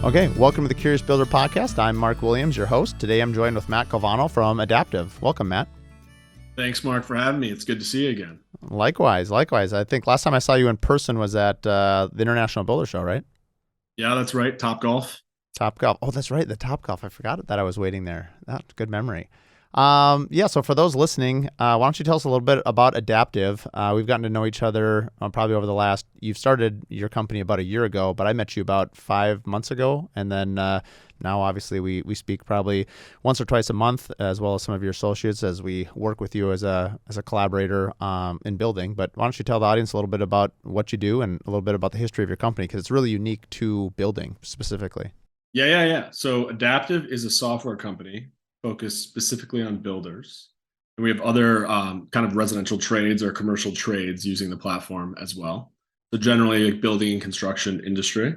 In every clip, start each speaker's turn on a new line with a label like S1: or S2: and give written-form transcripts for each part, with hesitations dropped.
S1: Okay, welcome to the Curious Builder Podcast. I'm Mark Williams, your host. Today I'm joined with Matt Calvano from Adaptive. Welcome, Matt.
S2: Thanks, Mark, for having me. It's good to see you again.
S1: Likewise. I think last time I saw you in person was at the International Builder Show, right?
S2: Yeah, that's right. Topgolf.
S1: Topgolf. Oh, that's right. The Topgolf. I forgot that I was waiting there. That's good memory. So for those listening, why don't you tell us a little bit about Adaptive? We've gotten to know each other probably over the last, you've started your company about a year ago, but I met you about 5 months ago. And then now obviously we speak probably once or twice a month, as well as some of your associates as we work with you as a collaborator in building. But why don't you tell the audience a little bit about what you do and a little bit about the history of your company, because it's really unique to building specifically.
S2: Yeah. So Adaptive is a software company focused specifically on builders. And we have other kind of residential trades or commercial trades using the platform as well. So generally like building and construction industry.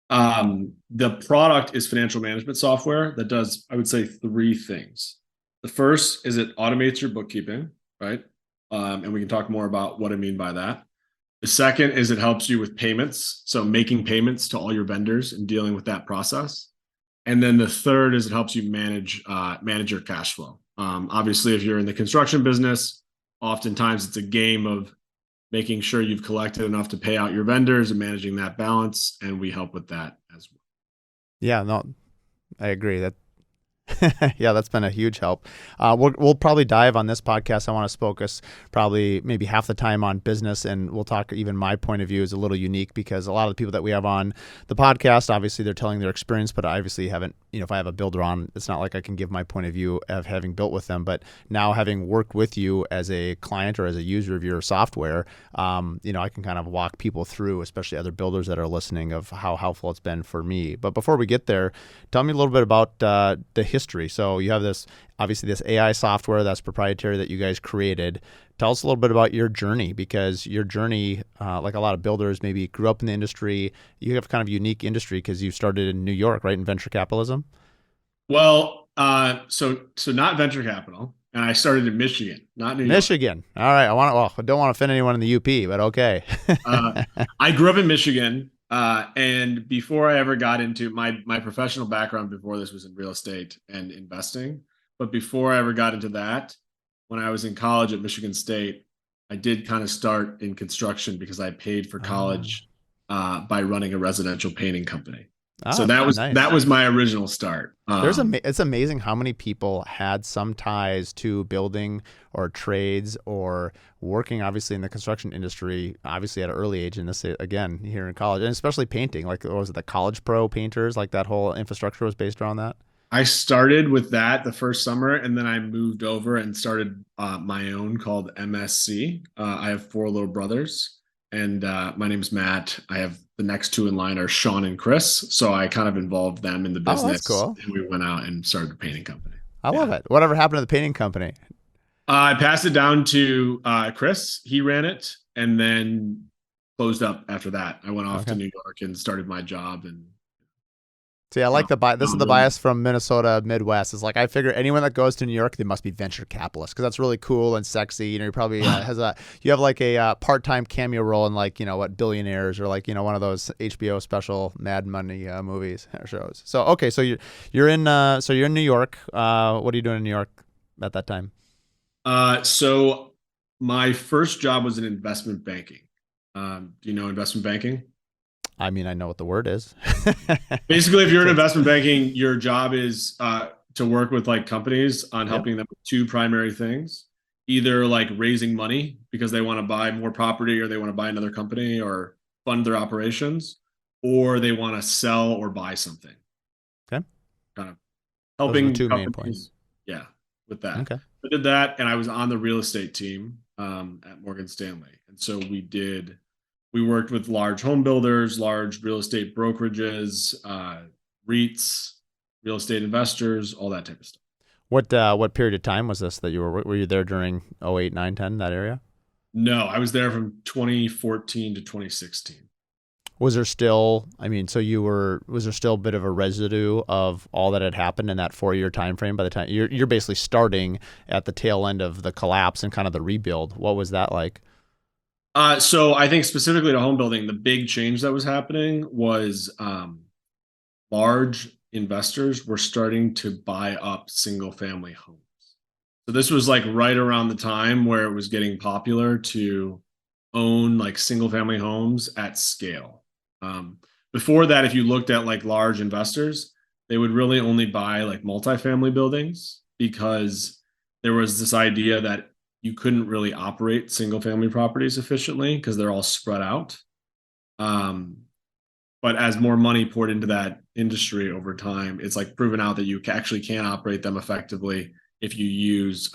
S2: The product is financial management software that does, I would say, 3 things. The first is it automates your bookkeeping, right? And we can talk more about what I mean by that. The second is it helps you with payments. So making payments to all your vendors and dealing with that process. And then the third is it helps you manage your cash flow. Obviously, if you're in the construction business, oftentimes it's a game of making sure you've collected enough to pay out your vendors and managing that balance. And we help with that as well.
S1: Yeah, no, I agree. Yeah, that's been a huge help. We'll probably dive on this podcast. I want to focus probably maybe half the time on business, and we'll talk. Even my point of view is a little unique because a lot of the people that we have on the podcast, obviously they're telling their experience, but I obviously haven't, if I have a builder on, it's not like I can give my point of view of having built with them. But now having worked with you as a client or as a user of your software, I can kind of walk people through, especially other builders that are listening, of how helpful it's been for me. But before we get there, tell me a little bit about the history. So you have this AI software that's proprietary that you guys created. Tell us a little bit about your journey, because your journey, like a lot of builders, maybe grew up in the industry. You have kind of unique industry because you started in New York, right, in venture capitalism?
S2: Well, so not venture capital, and I started in Michigan, not New York.
S1: Michigan. All right. I don't want to offend anyone in the UP, but okay.
S2: I grew up in Michigan. And before I ever got into my professional background before this was in real estate and investing, but before I ever got into that, when I was in college at Michigan State, I did kind of start in construction because I paid for college by running a residential painting company. So that was my original start.
S1: It's amazing how many people had some ties to building or trades or working, obviously, in the construction industry, obviously at an early age. And this, again, here in college, and especially painting. Like, what was it, the College Pro painters? Like that whole infrastructure was based around that.
S2: I started with that the first summer, and then I moved over and started my own called MSC. I have 4 little brothers. And my name's Matt. I have the next 2 in line are Sean and Chris. So I kind of involved them in the business.
S1: Oh, that's cool.
S2: And we went out and started a painting company.
S1: I love it. Whatever happened to the painting company?
S2: I passed it down to Chris. He ran it and then closed up after that. I went off to New York and started my job. And
S1: see, I like this is the bias from Minnesota Midwest. It's like, I figure anyone that goes to New York, they must be venture capitalists, because that's really cool and sexy. You probably you have like a part-time cameo role in, like, Billionaires, or like, one of those HBO special Mad Money movies or shows. So okay, so you're in New York. What are you doing in New York at that time?
S2: So my first job was in investment banking. Do you know investment banking?
S1: I mean, I know what the word is.
S2: Basically, if you're in investment banking, your job is to work with like companies on helping them with 2 primary things. Either like raising money because they want to buy more property, or they want to buy another company or fund their operations, or they want to sell or buy something.
S1: Okay.
S2: Kind of helping
S1: those are 2
S2: companies,
S1: main points.
S2: Yeah, with that.
S1: Okay.
S2: I did that, and I was on the real estate team at Morgan Stanley. And so we worked with large home builders, large real estate brokerages, REITs, real estate investors, all that type of stuff.
S1: What period of time was this that you were you there during 08, 9, 10, that area?
S2: No, I was there from 2014 to 2016.
S1: Was there still, was there still a bit of a residue of all that had happened in that 4-year time frame by the time you're basically starting at the tail end of the collapse and kind of the rebuild? What was that like?
S2: So I think specifically to home building, the big change that was happening was large investors were starting to buy up single family homes. So this was like right around the time where it was getting popular to own like single family homes at scale. Um, Before that, if you looked at like large investors, they would really only buy like multifamily buildings because there was this idea that you couldn't really operate single family properties efficiently because they're all spread out. Um, but as more money poured into that industry over time, it's like proven out that you actually can operate them effectively if you use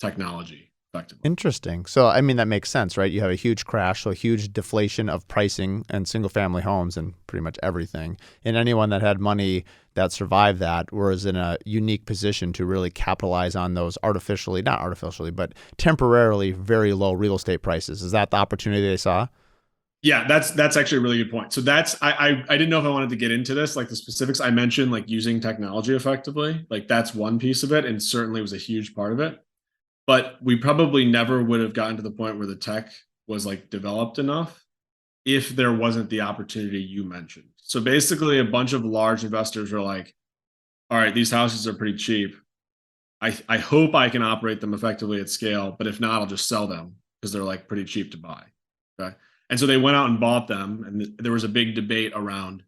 S2: technology effectively.
S1: Interesting. So, I mean, that makes sense, right? You have a huge crash, so a huge deflation of pricing and single family homes and pretty much everything. And anyone that had money that survived that was in a unique position to really capitalize on those not artificially, but temporarily very low real estate prices. Is that the opportunity they saw?
S2: Yeah, that's actually a really good point. So that's I didn't know if I wanted to get into this, like the specifics. I mentioned like using technology effectively. Like that's one piece of it, and certainly was a huge part of it. But we probably never would have gotten to the point where the tech was like developed enough if there wasn't the opportunity you mentioned. So basically a bunch of large investors were like, all right, these houses are pretty cheap. I hope I can operate them effectively at scale, but if not, I'll just sell them because they're like pretty cheap to buy. Okay. And so they went out and bought them. And there was a big debate around,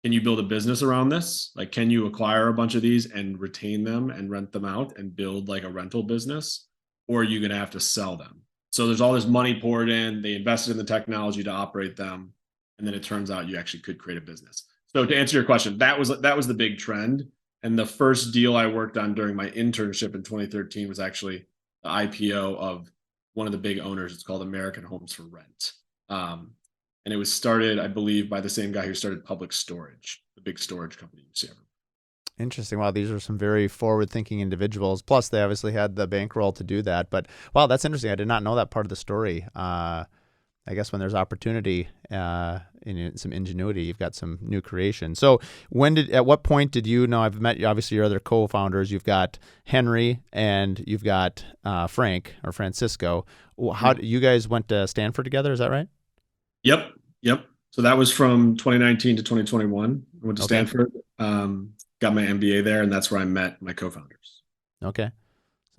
S2: can you build a business around this? Like, can you acquire a bunch of these and retain them and rent them out and build like a rental business? Or are you going to have to sell them? So there's all this money poured in. They invested in the technology to operate them. And then it turns out you actually could create a business. So to answer your question, that was the big trend. And the first deal I worked on during my internship in 2013 was actually the IPO of one of the big owners. It's called American Homes for Rent. And it was started, I believe, by the same guy who started Public Storage, the big storage company you see everywhere.
S1: Interesting. Wow, these are some very forward-thinking individuals. Plus, they obviously had the bankroll to do that. But wow, that's interesting. I did not know that part of the story. I guess when there's opportunity and some ingenuity, you've got some new creation. So, at what point did you know? I've met obviously your other co-founders. You've got Henry and you've got Frank or Francisco. How you guys went to Stanford together? Is that right?
S2: Yep. Yep. So that was from 2019 to 2021. I went to
S1: Okay.
S2: Stanford, got my MBA there, and that's where I met my co-founders.
S1: Okay.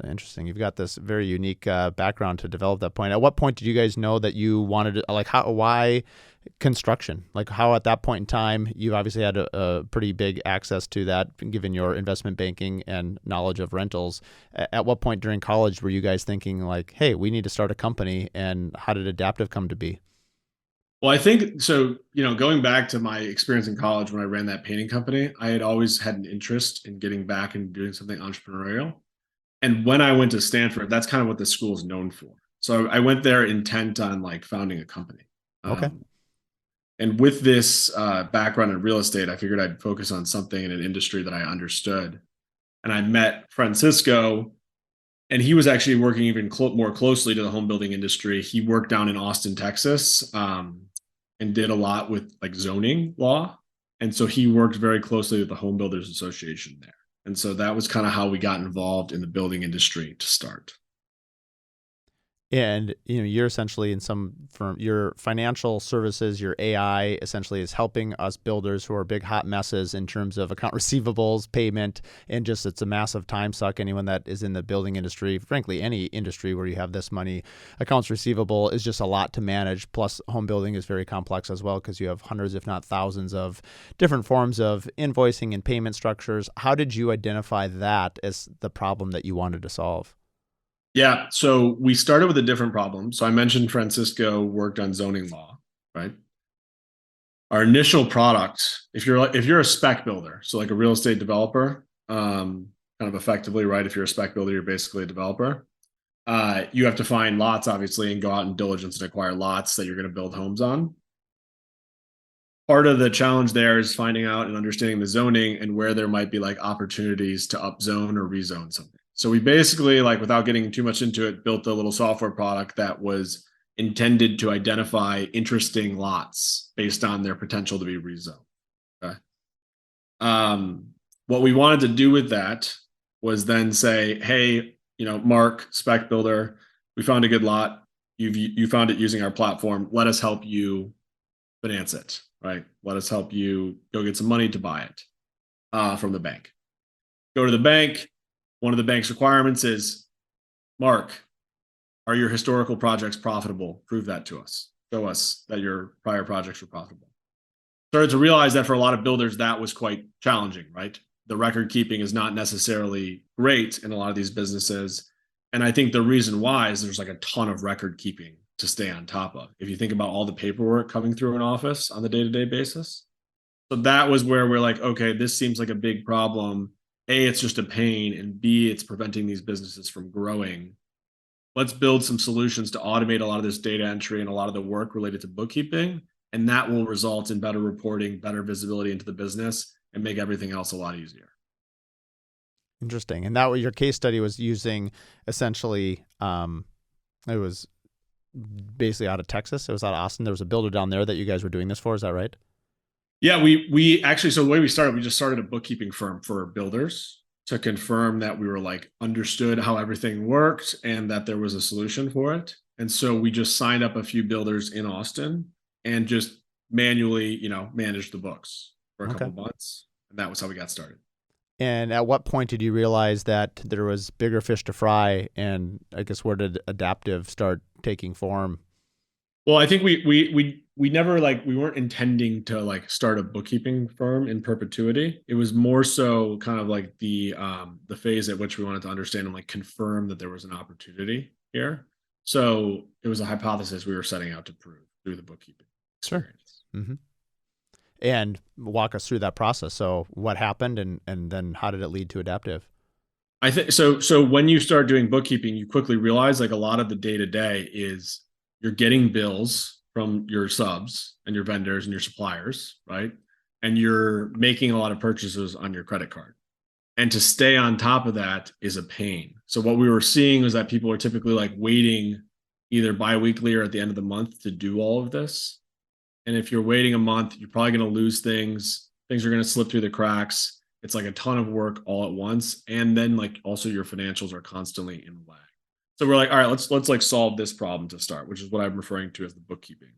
S1: So interesting. You've got this very unique background to develop that point. At what point did you guys know that you wanted to, like, why construction? Like, how at that point in time, you obviously had a pretty big access to that, given your investment banking and knowledge of rentals. At what point during college were you guys thinking, like, hey, we need to start a company? And how did Adaptive come to be?
S2: Well, I think so, going back to my experience in college when I ran that painting company, I had always had an interest in getting back and doing something entrepreneurial. And when I went to Stanford, that's kind of what the school is known for. So I went there intent on like founding a company.
S1: Okay.
S2: And with this background in real estate, I figured I'd focus on something in an industry that I understood. And I met Francisco, and he was actually working even more closely to the home building industry. He worked down in Austin, Texas, and did a lot with like zoning law. And so he worked very closely with the Home Builders Association there. And so that was kind of how we got involved in the building industry to start.
S1: And you're essentially in some firm, your financial services, your AI essentially is helping us builders who are big hot messes in terms of account receivables, payment, and just it's a massive time suck. Anyone that is in the building industry, frankly, any industry where you have this money, accounts receivable is just a lot to manage. Plus, home building is very complex as well because you have hundreds, if not thousands, of different forms of invoicing and payment structures. How did you identify that as the problem that you wanted to solve?
S2: Yeah, so we started with a different problem. So I mentioned Francisco worked on zoning law, right? Our initial product, if you're a spec builder, so like a real estate developer, kind of effectively, right? If you're a spec builder, you're basically a developer. You have to find lots, obviously, and go out and diligence and acquire lots that you're going to build homes on. Part of the challenge there is finding out and understanding the zoning and where there might be like opportunities to upzone or rezone something. So we basically, like, without getting too much into it, built a little software product that was intended to identify interesting lots based on their potential to be rezoned. Okay. What we wanted to do with that was then say, hey, Mark, spec builder, we found a good lot. You found it using our platform. Let us help you finance it, right? Let us help you go get some money to buy it from the bank. Go to the bank. One of the bank's requirements is, Mark, are your historical projects profitable? Prove that to us. Show us that your prior projects were profitable. Started to realize that for a lot of builders, that was quite challenging, right? The record keeping is not necessarily great in a lot of these businesses. And I think the reason why is there's like a ton of record keeping to stay on top of. If you think about all the paperwork coming through an office on the day-to-day basis. So that was where we're like, okay, this seems like a big problem. A, it's just a pain. And B, it's preventing these businesses from growing. Let's build some solutions to automate a lot of this data entry and a lot of the work related to bookkeeping. And that will result in better reporting, better visibility into the business, and make everything else a lot easier.
S1: Interesting. And that was your case study was using essentially, it was basically out of Texas. It was out of Austin. There was a builder down there that you guys were doing this for. Is that right?
S2: Yeah, we actually, so the way we started, we just started a bookkeeping firm for builders to confirm that we were like understood how everything worked and that there was a solution for it. And so we just signed up a few builders in Austin and just manually, managed the books for a couple of months. And that was how we got started.
S1: And at what point did you realize that there was bigger fish to fry? And I guess where did Adaptive start taking form?
S2: Well, I think we never we weren't intending to start a bookkeeping firm in perpetuity. It was more so kind of like the phase at which we wanted to understand and confirm that there was an opportunity here. So it was a hypothesis we were setting out to prove through the bookkeeping experience.
S1: Sure. Mm-hmm. And walk us through that process. So what happened and then how did it lead to Adaptive?
S2: I think so when you start doing bookkeeping, you quickly realize a lot of the day-to-day is you're getting bills from your subs and your vendors and your suppliers, right? And you're making a lot of purchases on your credit card. And to stay on top of that is a pain. So what we were seeing was that people are typically waiting either biweekly or at the end of the month to do all of this. And if you're waiting a month, you're probably going to lose things. Things are going to slip through the cracks. It's a ton of work all at once. And then also your financials are constantly in lag. So we're all right, let's solve this problem to start, which is what I'm referring to as the bookkeeping.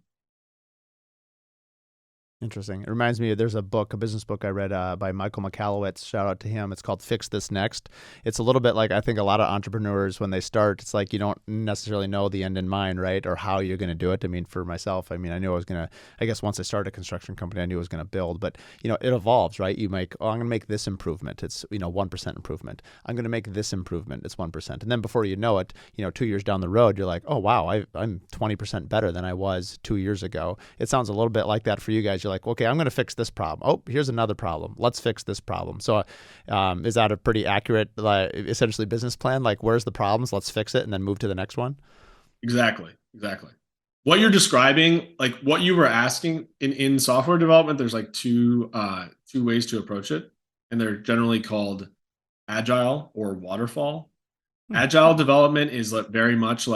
S1: Interesting. It reminds me, there's a business book I read by Michael Michalowicz. Shout out to him. It's called Fix This Next. It's a little bit like I think a lot of entrepreneurs, when they start, it's you don't necessarily know the end in mind, right? Or how you're going to do it. I mean, for myself, I knew I was going to, I guess once I started a construction company, I knew I was going to build. But, it evolves, right? You make, I'm going to make this improvement. It's, 1% improvement. I'm going to make this improvement. It's 1%. And then before you know it, 2 years down the road, you're like, oh, wow, I'm 20% better than I was 2 years ago. It sounds a little bit like that for you guys. You're like, okay, I'm going to fix this problem. Oh, here's another problem. Let's fix this problem. So is that a pretty accurate, essentially business plan? Where's the problems? Let's fix it and then move to the next one?
S2: Exactly. What you're describing, what you were asking in software development, there's two ways to approach it. And they're generally called agile or waterfall. Agile development is very much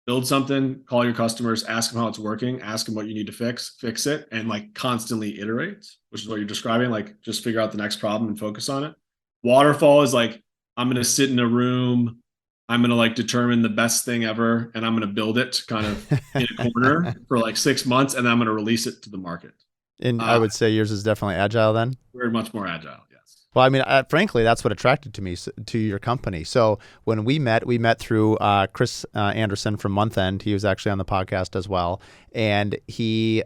S2: build something, call your customers, ask them how it's working, ask them what you need to fix it, and constantly iterate, which is what you're describing, just figure out the next problem and focus on it. Waterfall is I'm going to sit in a room, I'm going to determine the best thing ever, and I'm going to build it kind of in a corner for 6 months, and then I'm going to release it to the market.
S1: And I would say yours is definitely agile then?
S2: We're much more agile, yes.
S1: Well, frankly, that's what attracted me to your company. So when we met through Chris Anderson from Month End. He was actually on the podcast as well. And he,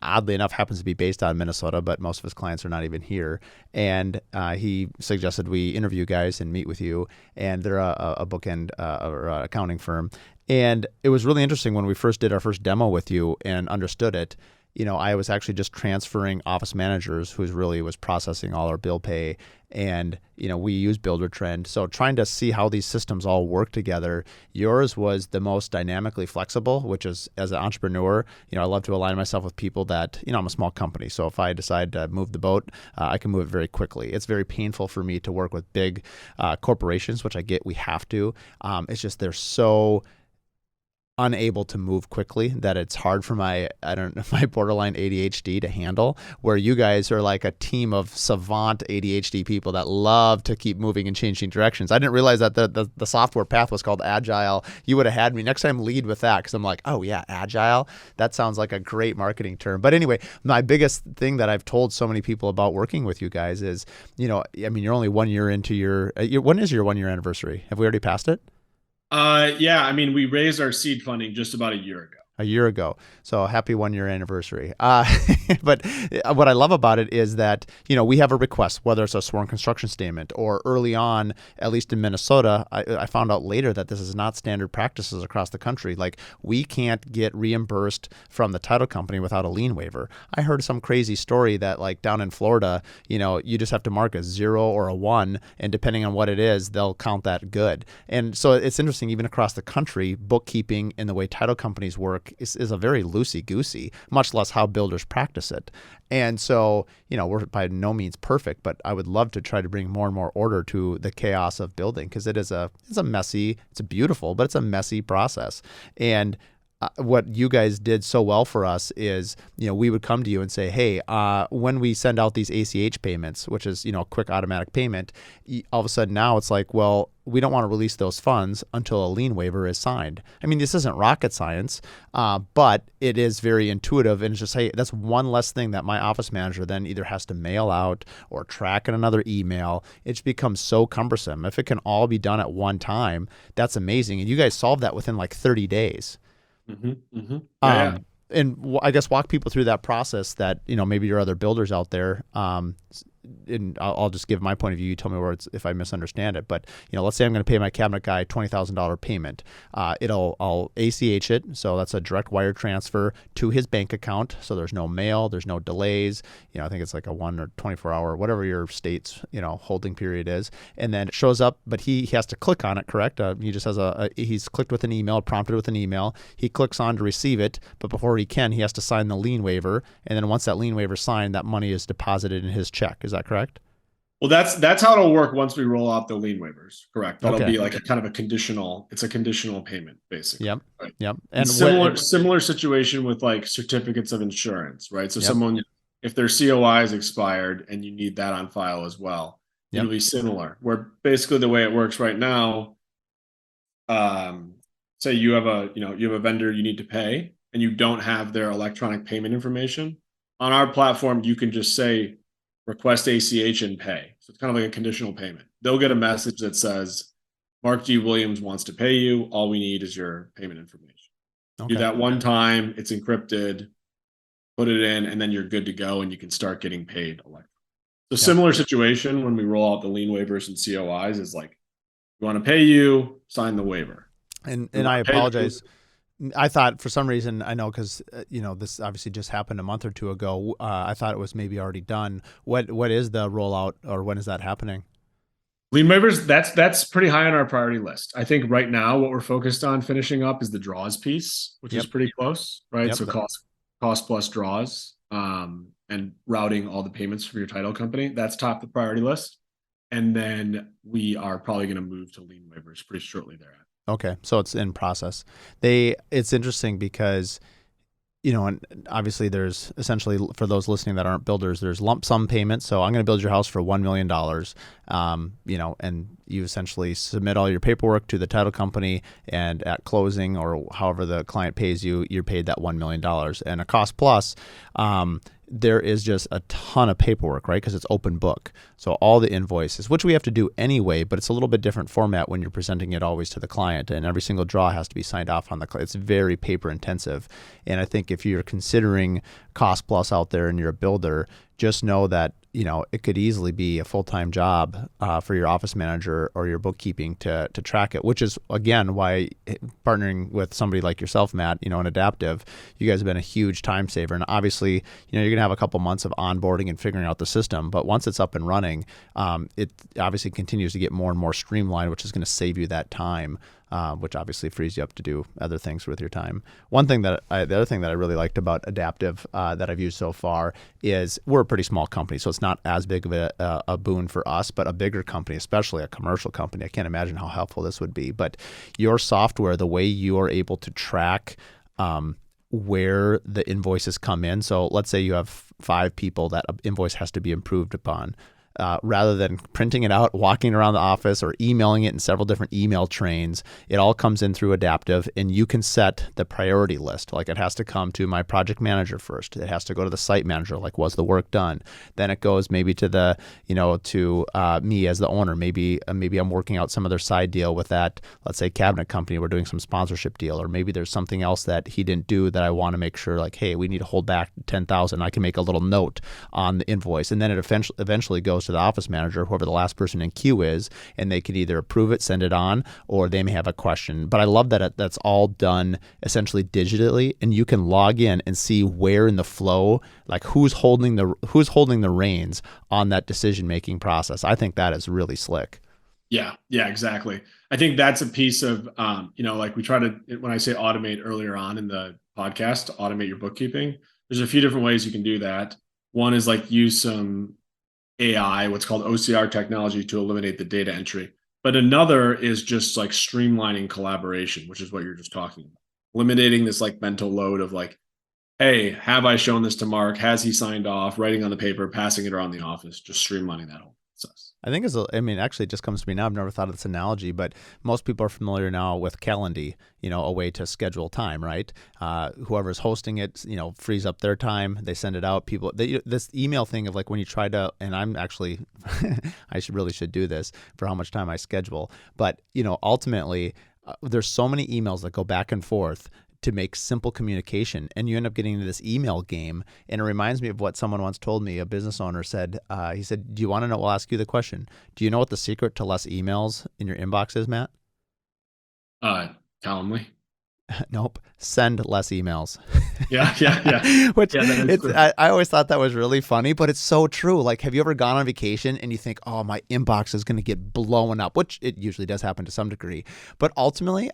S1: oddly enough, happens to be based out of Minnesota, but most of his clients are not even here. And he suggested we interview you guys and meet with you. And they're a bookend or accounting firm. And it was really interesting when we first did our first demo with you and understood it. I was actually just transferring office managers who really was processing all our bill pay. And, we use Buildertrend. So trying to see how these systems all work together, yours was the most dynamically flexible, which is, as an entrepreneur, I love to align myself with people that, I'm a small company. So if I decide to move the boat, I can move it very quickly. It's very painful for me to work with big corporations, which I get we have to. It's just they're so unable to move quickly, that it's hard for my borderline ADHD to handle, where you guys are like a team of savant ADHD people that love to keep moving and changing directions. I didn't realize that the software path was called Agile. You would have had me next time lead with that, because I'm like, oh yeah, Agile. That sounds like a great marketing term. But anyway, my biggest thing that I've told so many people about working with you guys is, you're only 1 year into when is your 1 year anniversary? Have we already passed it?
S2: Yeah, I mean, we raised our seed funding just about a year ago.
S1: A year ago. So happy 1 year anniversary. But what I love about it is that, we have a request, whether it's a sworn construction statement or early on, at least in Minnesota, I found out later that this is not standard practices across the country. Like, we can't get reimbursed from the title company without a lien waiver. I heard some crazy story that, like, down in Florida, you just have to mark a 0 or a 1, and depending on what it is, they'll count that good. And so it's interesting, even across the country, bookkeeping and the way title companies work is a very loosey-goosey, much less how builders practice it. And so, we're by no means perfect, but I would love to try to bring more and more order to the chaos of building, because it's a messy, it's beautiful, but it's a messy process. And what you guys did so well for us is, we would come to you and say, hey, when we send out these ACH payments, which is, quick automatic payment, all of a sudden now it's like, well, we don't want to release those funds until a lien waiver is signed. I mean, this isn't rocket science, but it is very intuitive. And it's just, hey, that's one less thing that my office manager then either has to mail out or track in another email. It just becomes so cumbersome. If it can all be done at one time, that's amazing. And you guys solved that within like 30 days.
S2: Mm-hmm, mm-hmm. Yeah.
S1: And I guess walk people through that process that, maybe your other builders out there, and I'll just give my point of view. You tell me if I misunderstand it. But, let's say I'm going to pay my cabinet guy $20,000 payment. I'll ACH it. So that's a direct wire transfer to his bank account. So there's no mail, there's no delays. I think it's like a 1 or 24 hour, whatever your state's, holding period is. And then it shows up, but he has to click on it, correct? He just has he's clicked with an email, prompted with an email. He clicks on to receive it, but before he has to sign the lien waiver. And then once that lien waiver is signed, that money is deposited in his check. Is that correct?
S2: Well, that's how it'll work once we roll out the lien waivers. Correct. That'll be like a conditional payment, basically.
S1: Yep.
S2: Right?
S1: Yep.
S2: And similar situation with like certificates of insurance, right? So someone, if their COI is expired and you need that on file as well, it'll be similar. Where basically the way it works right now, say you have a vendor you need to pay and you don't have their electronic payment information. On our platform, you can just say, request ACH and pay. So it's kind of like a conditional payment. They'll get a message that says, Mark G. Williams wants to pay you. All we need is your payment information. Okay. Do that one time, it's encrypted, put it in, and then you're good to go and you can start getting paid electronically. So similar situation when we roll out the lien waivers and COIs is like, we want to pay you, sign the waiver.
S1: And I apologize. I thought for some reason, I know because, this obviously just happened a month or two ago. I thought it was maybe already done. What is the rollout, or when is that happening?
S2: Lien waivers, that's pretty high on our priority list. I think right now what we're focused on finishing up is the draws piece, which is pretty close, right? Yep. So cost plus draws, and routing all the payments for your title company. That's top the priority list. And then we are probably going to move to lien waivers pretty shortly thereafter.
S1: Okay, so it's in process. It's interesting because, and obviously there's essentially, for those listening that aren't builders, there's lump sum payments. So I'm going to build your house for $1 million, and you essentially submit all your paperwork to the title company, and at closing or however the client pays you, you're paid that $1 million. And a cost plus, there is just a ton of paperwork, right? Because it's open book. So all the invoices, which we have to do anyway, but it's a little bit different format when you're presenting it always to the client, and every single draw has to be signed off on the client. It's very paper intensive. And I think if you're considering cost plus out there and you're a builder, just know that, it could easily be a full-time job for your office manager or your bookkeeping to track it, which is, again, why partnering with somebody like yourself, Matt, and Adaptive, you guys have been a huge time saver. And obviously, you're going to have a couple months of onboarding and figuring out the system, but once it's up and running, it obviously continues to get more and more streamlined, which is going to save you that time which obviously frees you up to do other things with your time. The other thing that I really liked about Adaptive that I've used so far is we're a pretty small company, so it's not as big of a boon for us, but a bigger company, especially a commercial company, I can't imagine how helpful this would be. But your software, the way you are able to track where the invoices come in. So let's say you have 5 people that an invoice has to be improved upon. Rather than printing it out, walking around the office, or emailing it in several different email trains, it all comes in through Adaptive, and you can set the priority list. Like, it has to come to my project manager first. It has to go to the site manager, like, was the work done? Then it goes maybe to the, to me as the owner. Maybe I'm working out some other side deal with that, let's say, cabinet company. We're doing some sponsorship deal, or maybe there's something else that he didn't do that I want to make sure, like, hey, we need to hold back 10,000. I can make a little note on the invoice, and then it eventually goes to the office manager, whoever the last person in queue is, and they can either approve it, send it on, or they may have a question. But I love that that's all done essentially digitally, and you can log in and see where in the flow, like, who's holding the reins on that decision-making process. I think that is really slick.
S2: Yeah, exactly. I think that's a piece of, like we try to, when I say automate earlier on in the podcast, to automate your bookkeeping, there's a few different ways you can do that. One is like use some AI, what's called OCR technology, to eliminate the data entry. But another is just like streamlining collaboration, which is what you're just talking about. Eliminating this like mental load of like, hey, have I shown this to Mark? Has he signed off? Writing on the paper, passing it around the office, just streamlining that whole process.
S1: I think actually it just comes to me now. I've never thought of this analogy, but most people are familiar now with Calendly, a way to schedule time, right? Whoever's hosting it, frees up their time. They send it out. This email thing of like when you try to, and I'm actually, I should do this for how much time I schedule. But, ultimately, there's so many emails that go back and forth to make simple communication, and you end up getting into this email game. And it reminds me of what someone once told me. A business owner said, he said, do you want to know? We'll ask you the question. Do you know what the secret to less emails in your inbox is, Matt?
S2: Calendly.
S1: Nope. Send less emails.
S2: Yeah.
S1: Which I always thought that was really funny, but it's so true. Like, have you ever gone on vacation and you think, oh, my inbox is going to get blown up, which it usually does happen to some degree. But ultimately,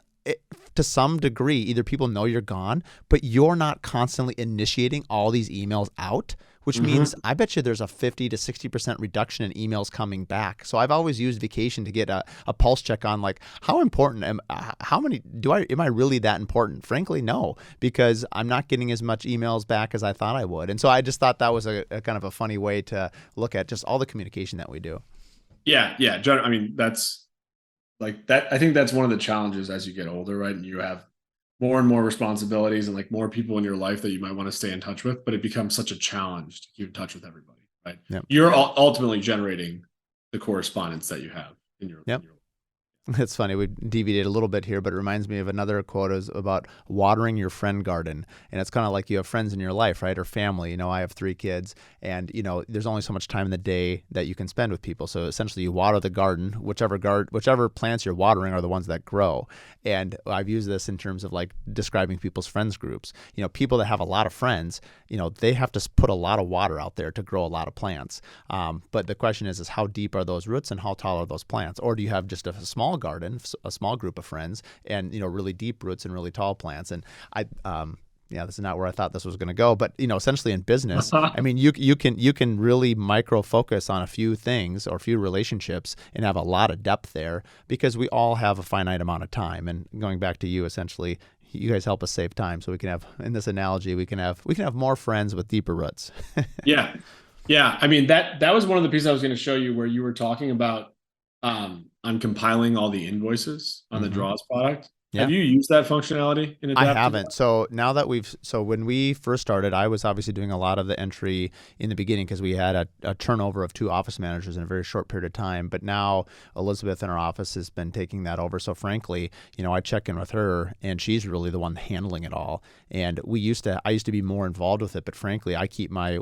S1: to some degree, either people know you're gone, but you're not constantly initiating all these emails out, which means I bet you there's a 50 to 60% reduction in emails coming back. So I've always used vacation to get a pulse check on, like, how important am I really that important? Frankly, no, because I'm not getting as much emails back as I thought I would. And so I just thought that was a kind of a funny way to look at just all the communication that we do.
S2: Yeah. I mean, that's like that. I think that's one of the challenges as you get older, right? And you have more and more responsibilities and like more people in your life that you might want to stay in touch with, but it becomes such a challenge to keep in touch with everybody, right?
S1: Yep.
S2: You're ultimately generating the correspondence that you have in your life.
S1: It's funny, we deviated a little bit here, but it reminds me of another quote is about watering your friend garden. And it's kind of like you have friends in your life, right? Or family. I have 3 kids, and there's only so much time in the day that you can spend with people. So essentially you water the garden, whichever plants you're watering are the ones that grow. And I've used this in terms of like describing people's friends groups. People that have a lot of friends, they have to put a lot of water out there to grow a lot of plants. But the question is how deep are those roots and how tall are those plants? Or do you have just a small garden, a small group of friends, and really deep roots and really tall plants? And this is not where I thought this was going to go, but essentially in business, I mean, you can really micro focus on a few things or a few relationships and have a lot of depth there, because we all have a finite amount of time. And going back to you, essentially, you guys help us save time, so we can have, in this analogy, we can have more friends with deeper roots.
S2: Yeah. I mean, that was one of the pieces I was going to show you, where you were talking about on compiling all the invoices on the Draws product. Yeah. Have you used that functionality in Adaptive?
S1: I haven't. So now that when we first started, I was obviously doing a lot of the entry in the beginning because we had a turnover of 2 office managers in a very short period of time. But now Elizabeth in our office has been taking that over. So frankly, I check in with her, and she's really the one handling it all. And I used to be more involved with it, but frankly, I keep my,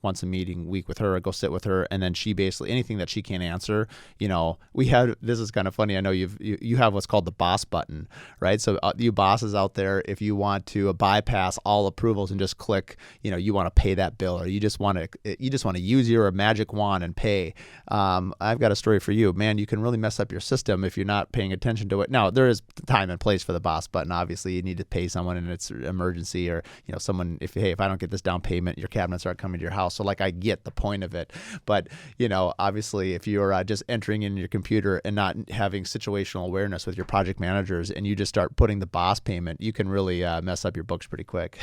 S1: once a meeting week with her, I go sit with her, and then she basically, anything that she can't answer, this is kind of funny. I know you have what's called the boss button, right? So you bosses out there, if you want to bypass all approvals and just click, you want to pay that bill, or you just want to use your magic wand and pay. I've got a story for you, man. You can really mess up your system if you're not paying attention to it. Now, there is time and place for the boss button. Obviously, you need to pay someone and it's an emergency, or someone, if I don't get this down payment, your cabinets aren't coming to your house. So like, I get the point of it, but obviously, if you're just entering in your computer and not having situational awareness with your project managers, and you just start putting the boss payment, you can really mess up your books pretty quick.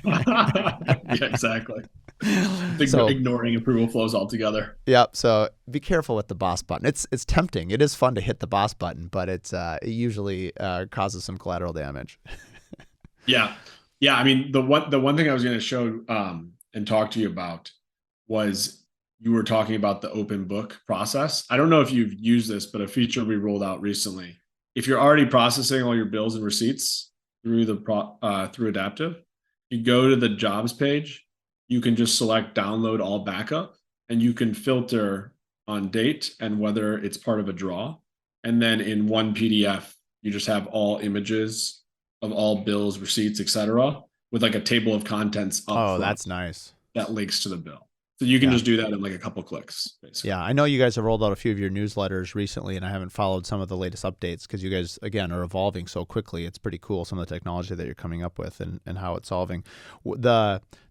S2: Yeah, exactly.
S1: So
S2: Ignoring approval flows altogether.
S1: yeah, so be careful with the boss button. It's tempting. It is fun to hit the boss button, but it usually causes some collateral damage.
S2: Yeah. Yeah. I mean, the one thing I was going to show and talk to you about was, you were talking about the open book process. I don't know if you've used this, but a feature we rolled out recently. If you're already processing all your bills and receipts through through Adaptive, you go to the jobs page, you can just select download all backup, and you can filter on date and whether it's part of a draw. And then in one PDF, you just have all images of all bills, receipts, etc., with like a table of contents up
S1: Oh,
S2: front
S1: that's nice.
S2: that links to the bill. So you can
S1: Yeah.
S2: just do that in like a couple clicks, basically.
S1: Yeah, I know you guys have rolled out a few of your newsletters recently, and I haven't followed some of the latest updates because you guys, again, are evolving so quickly. It's pretty cool, some of the technology that you're coming up with and how it's solving.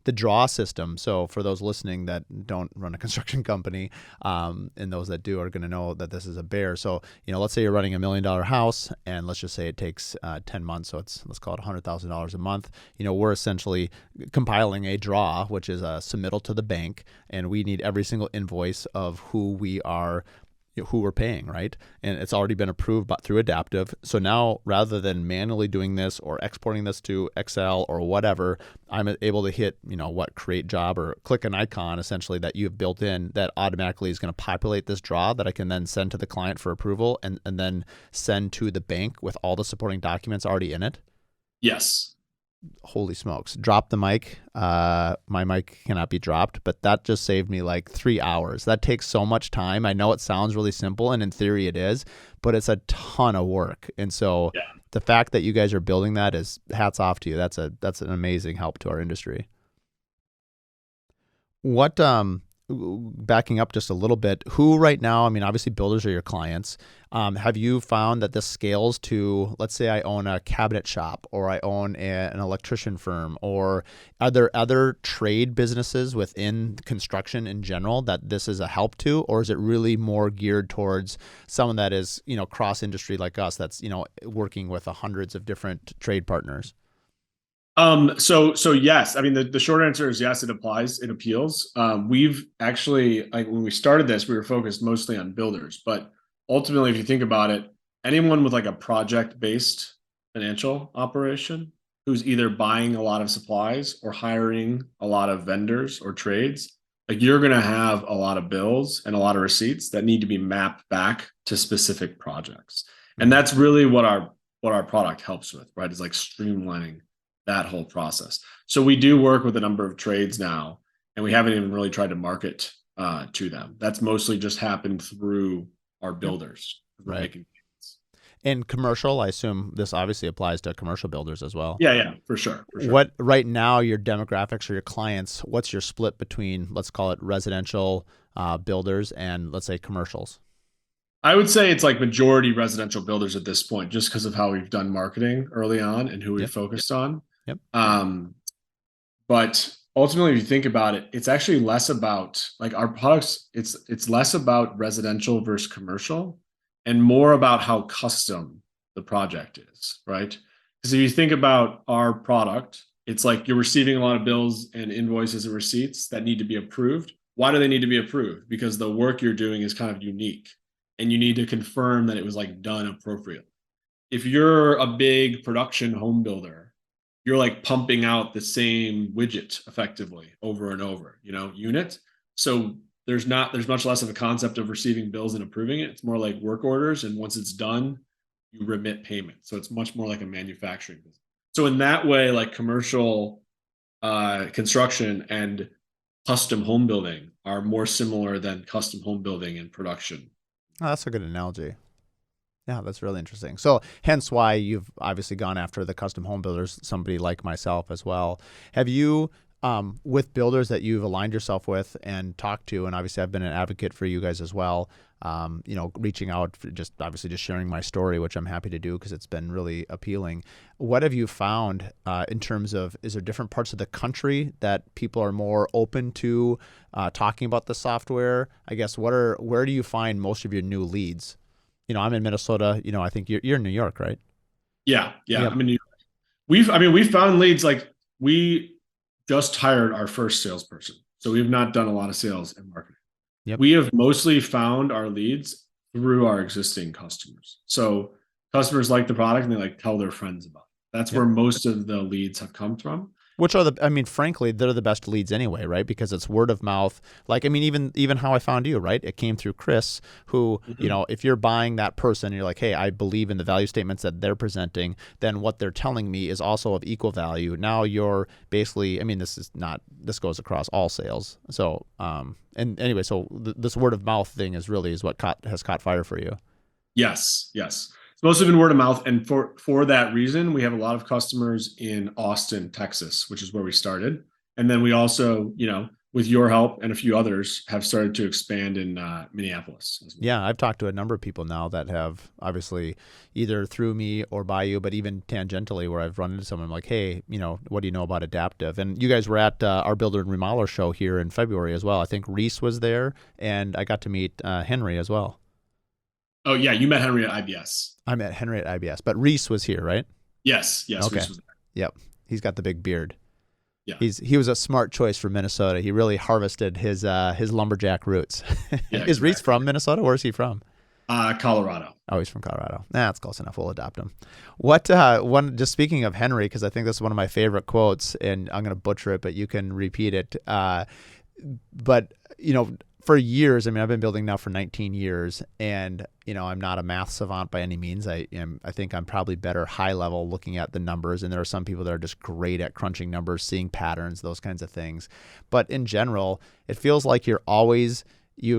S1: The draw system, so for those listening that don't run a construction company, and those that do are going to know that this is a bear. So, let's say you're running $1 million house, and let's just say it takes 10 months, so let's call it $100,000 a month. We're essentially compiling a draw, which is a submittal to the bank, and we need every single invoice of who we're paying, right? And it's already been approved through Adaptive. So now, rather than manually doing this or exporting this to Excel or whatever, I'm able to hit, create job, or click an icon essentially that you have built in that automatically is going to populate this draw that I can then send to the client for approval, and then send to the bank with all the supporting documents already in it.
S2: Yes.
S1: Holy smokes. Drop the mic. My mic cannot be dropped, but that just saved me like 3 hours. That takes so much time. I know it sounds really simple, and in theory it is, but it's a ton of work. And so the fact that you guys are building that is hats off to you. That's an amazing help to our industry. What backing up just a little bit, who right now, I mean, obviously builders are your clients. Have you found that this scales to, let's say I own a cabinet shop, or I own an electrician firm, or are there other trade businesses within construction in general that this is a help to, or is it really more geared towards someone that is, cross industry like us, that's, working with hundreds of different trade partners?
S2: So yes, I mean, the short answer is yes, it applies, it appeals. We've actually, like, when we started this, we were focused mostly on builders, but ultimately, if you think about it, anyone with like a project-based financial operation who's either buying a lot of supplies or hiring a lot of vendors or trades, like, you're going to have a lot of bills and a lot of receipts that need to be mapped back to specific projects. And that's really what our product helps with, right? Is like streamlining that whole process. So we do work with a number of trades now, and we haven't even really tried to market to them. That's mostly just happened through our builders.
S1: Right.
S2: Making payments.
S1: And commercial, I assume this obviously applies to commercial builders as well.
S2: Yeah, for sure.
S1: What right now, your demographics or your clients, what's your split between, let's call it residential builders and, let's say, commercials?
S2: I would say it's like majority residential builders at this point, just because of how we've done marketing early on and who we focused on.
S1: Yep.
S2: But ultimately, if you think about it, it's actually less about, like, our products. It's less about residential versus commercial, and more about how custom the project is, right? Because if you think about our product, it's like you're receiving a lot of bills and invoices and receipts that need to be approved. Why do they need to be approved? Because the work you're doing is kind of unique, and you need to confirm that it was like done appropriately. If you're a big production home builder, you're like pumping out the same widget effectively over and over, unit. So there's much less of a concept of receiving bills and approving it. It's more like work orders. And once it's done, you remit payment. So it's much more like a manufacturing business. So in that way, like, commercial construction and custom home building are more similar than custom home building and production.
S1: Oh, that's a good analogy. Yeah, that's really interesting. So hence why you've obviously gone after the custom home builders, somebody like myself as well. Have you, with builders that you've aligned yourself with and talked to, and obviously I've been an advocate for you guys as well, reaching out, just obviously just sharing my story, which I'm happy to do because it's been really appealing. What have you found in terms of, is there different parts of the country that people are more open to talking about the software? I guess where do you find most of your new leads? I'm in Minnesota. I think you're in New York, right?
S2: Yeah.
S1: Yep.
S2: I'm in New York. We've found leads. Like, we just hired our first salesperson. So we've not done a lot of sales and marketing.
S1: Yep.
S2: We have mostly found our leads through our existing customers. So customers like the product and they like tell their friends about it. That's where most of the leads have come from.
S1: Which are frankly, they're the best leads anyway, right? Because it's word of mouth. Like, even how I found you, right? It came through Chris, who, if you're buying that person, you're like, hey, I believe in the value statements that they're presenting, then what they're telling me is also of equal value. Now you're basically, this goes across all sales. So, and anyway, so this word of mouth thing is what has caught fire for you.
S2: Yes. It's mostly been word of mouth. And for that reason, we have a lot of customers in Austin, Texas, which is where we started. And then we also, with your help and a few others, have started to expand in Minneapolis as well.
S1: Yeah, I've talked to a number of people now that have obviously either through me or by you, but even tangentially where I've run into someone like, hey, what do you know about Adaptive? And you guys were at our Builder and Remodeler show here in February as well. I think Reese was there, and I got to meet Henry as well.
S2: Oh, yeah. You met Henry at IBS.
S1: I met Henry at IBS, but Reese was here, right?
S2: Yes.
S1: Okay.
S2: Reese was there.
S1: Yep. He's got the big beard.
S2: Yeah.
S1: He was a smart choice for Minnesota. He really harvested his lumberjack roots.
S2: Yeah,
S1: Is Reese from Minnesota? Where is he from?
S2: Colorado.
S1: Oh, he's from Colorado. That's close enough. We'll adopt him. Just speaking of Henry, because I think this is one of my favorite quotes, and I'm going to butcher it, but you can repeat it. But for years, I've been building now for 19 years, and I'm not a math savant by any means. I think I'm probably better high level looking at the numbers, and there are some people that are just great at crunching numbers, seeing patterns, those kinds of things. But in general, it feels like you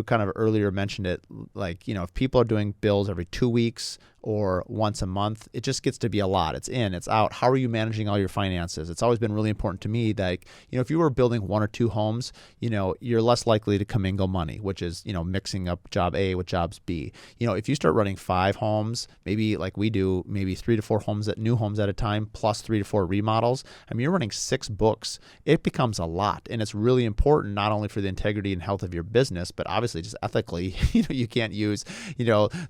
S1: kind of earlier mentioned it, like, if people are doing bills every 2 weeks or once a month, it just gets to be a lot. It's in, it's out. How are you managing all your finances? It's always been really important to me that, if you were building 1 or 2 homes, you're less likely to commingle money, which is, mixing up job A with jobs B. If you start running 5 homes, maybe like we do, maybe 3 to 4 new homes at a time, plus 3 to 4 remodels, you're running 6 books. It becomes a lot. And it's really important, not only for the integrity and health of your business, but obviously just ethically, you can't use,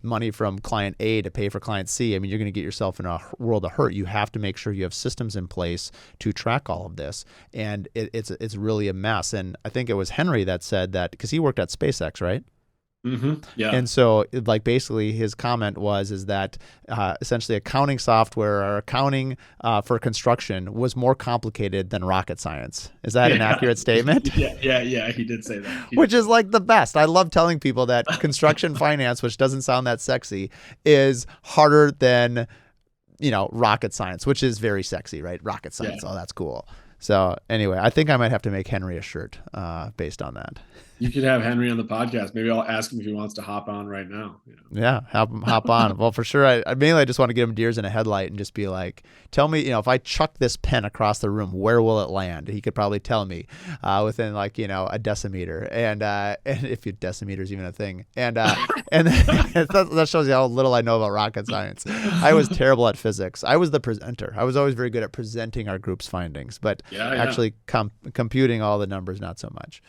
S1: money from client A to pay for client C. You're going to get yourself in a world of hurt. You have to make sure you have systems in place to track all of this. And it's really a mess. And I think it was Henry that said that, because he worked at SpaceX, right?
S2: Mm-hmm. Yeah.
S1: And so, like, basically his comment is that essentially accounting software or accounting for construction was more complicated than rocket science. Is that an accurate statement?
S2: Yeah. He did say that.
S1: Which is like the best. I love telling people that construction finance, which doesn't sound that sexy, is harder than, rocket science, which is very sexy, right? Rocket science. Yeah. Oh, that's cool. So anyway, I think I might have to make Henry a shirt based on that.
S2: You could have Henry on the podcast. Maybe I'll ask him if he wants to hop on right now.
S1: Yeah, hop on. Well, for sure. I mainly just want to get him deers in a headlight and just be like, tell me, if I chuck this pen across the room, where will it land? He could probably tell me within a decimeter. And if decimeter is even a thing. And that shows you how little I know about rocket science. I was terrible at physics. I was the presenter. I was always very good at presenting our group's findings, but actually computing all the numbers, not so much.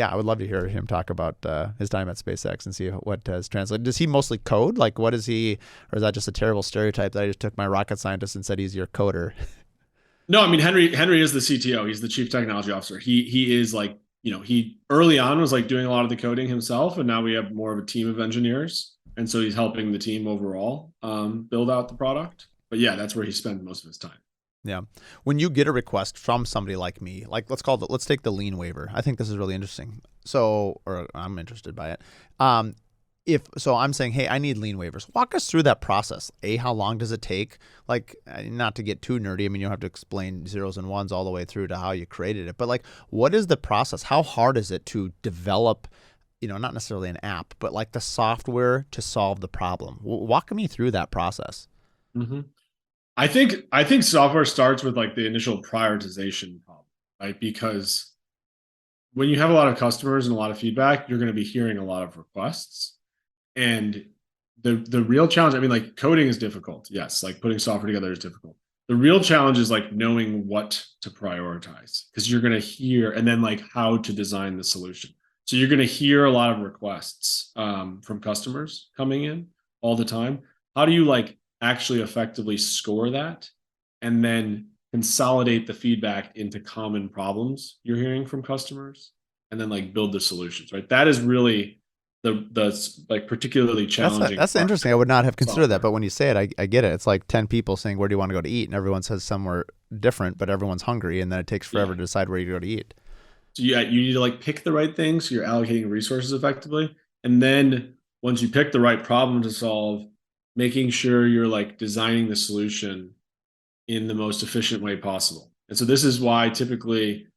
S1: I would love to hear him talk about his time at SpaceX and see what has translated. Does he mostly code? Like, what is he, or is that just a terrible stereotype that I just took my rocket scientist and said he's your coder?
S2: No, Henry is the CTO. He's the chief technology officer. He is like, he early on was like doing a lot of the coding himself, and now we have more of a team of engineers. And so he's helping the team overall build out the product. But yeah, that's where he spent most of his time.
S1: Yeah. When you get a request from somebody like me, like let's take the lien waiver. I think this is really interesting. Or I'm interested by it. I'm saying, hey, I need lien waivers. Walk us through that process. How long does it take? Like, not to get too nerdy. You don't have to explain zeros and ones all the way through to how you created it. But like, what is the process? How hard is it to develop not necessarily an app, but like the software to solve the problem. Walk me through that process.
S2: Hmm. I think software starts with like the initial prioritization problem, right? Because when you have a lot of customers and a lot of feedback, you're going to be hearing a lot of requests. And the real challenge, I mean, like coding is difficult. Yes, like putting software together is difficult. The real challenge is like knowing what to prioritize because you're going to hear, and then like how to design the solution. So you're going to hear a lot of requests from customers coming in all the time. How do you like actually effectively score that and then consolidate the feedback into common problems you're hearing from customers and then like build the solutions, right? That is really the like particularly challenging
S1: That's
S2: part
S1: interesting. I would not have
S2: of
S1: considered that,
S2: software.
S1: but when you say it, I get it. It's like 10 people saying, "Where do you want to go to eat?" And everyone says somewhere different, but everyone's hungry, and then it takes forever
S2: Yeah.
S1: to decide where you go to eat.
S2: So yeah, you need to like pick the right things so you're allocating resources effectively. And then once you pick the right problem to solve, making sure you're like designing the solution in the most efficient way possible. And so this is why typically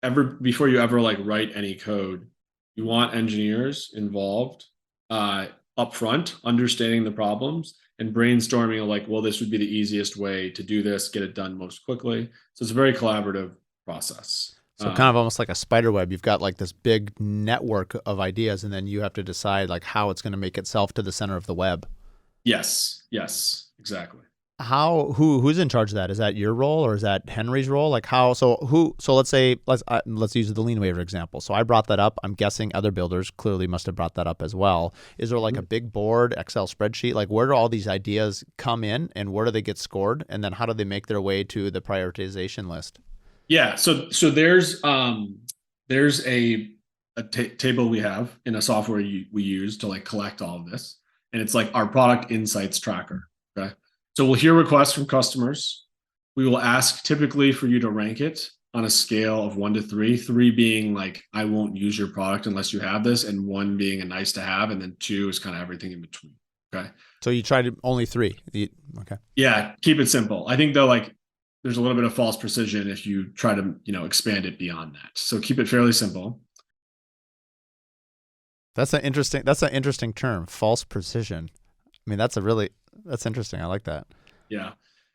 S2: ever before you ever like write any code, you want engineers involved uh upfront, understanding the problems and brainstorming of like, well, this would be the easiest way to do this, get it done most quickly. So it's a very collaborative process.
S1: So kind of almost like a spider web. You've got like this big network of ideas, and then you have to decide like how it's going to make itself to the center of the web.
S2: Yes, exactly.
S1: Who's in charge of that? Is that your role or is that Henry's role? Like how? So let's say let's use the lien waiver example. So I brought that up. I'm guessing other builders clearly must have brought that up as well. Is there like a
S2: Mhm.
S1: big board Excel spreadsheet? Like where do all these ideas come in and where do they get scored? And then how do they make their way to the prioritization list?
S2: Yeah, so there's a table we have in a software we use to like collect all of this, and it's like our product insights tracker. Okay, so we'll hear requests from customers. We will ask typically for you to rank it on a scale of 1 to 3. 3 being like I won't use your product unless you have this, and 1 being a nice to have, and then 2 is kind of everything in between. Okay.
S1: So you tried only three. Okay.
S2: Yeah, keep it simple. I think though, like there's a little bit of false precision if you try to, expand it beyond that. So keep it fairly simple.
S1: That's an interesting term, false precision. I mean, that's interesting. I like that.
S2: Yeah.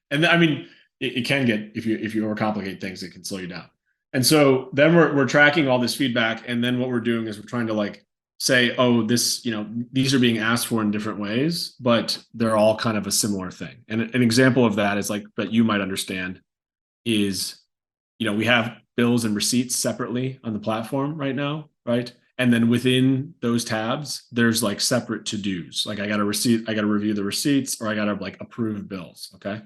S2: And I mean, it can get if you overcomplicate things, it can slow you down. And so then we're tracking all this feedback, and then what we're doing is we're trying to like say, oh, this, these are being asked for in different ways, but they're all kind of a similar thing. And an example of that is like that you might understand is we have bills and receipts separately on the platform right now, right? And then within those tabs, there's like separate to-dos. Like I got a receipt, I got to review the receipts, or I got to like approve bills. Okay.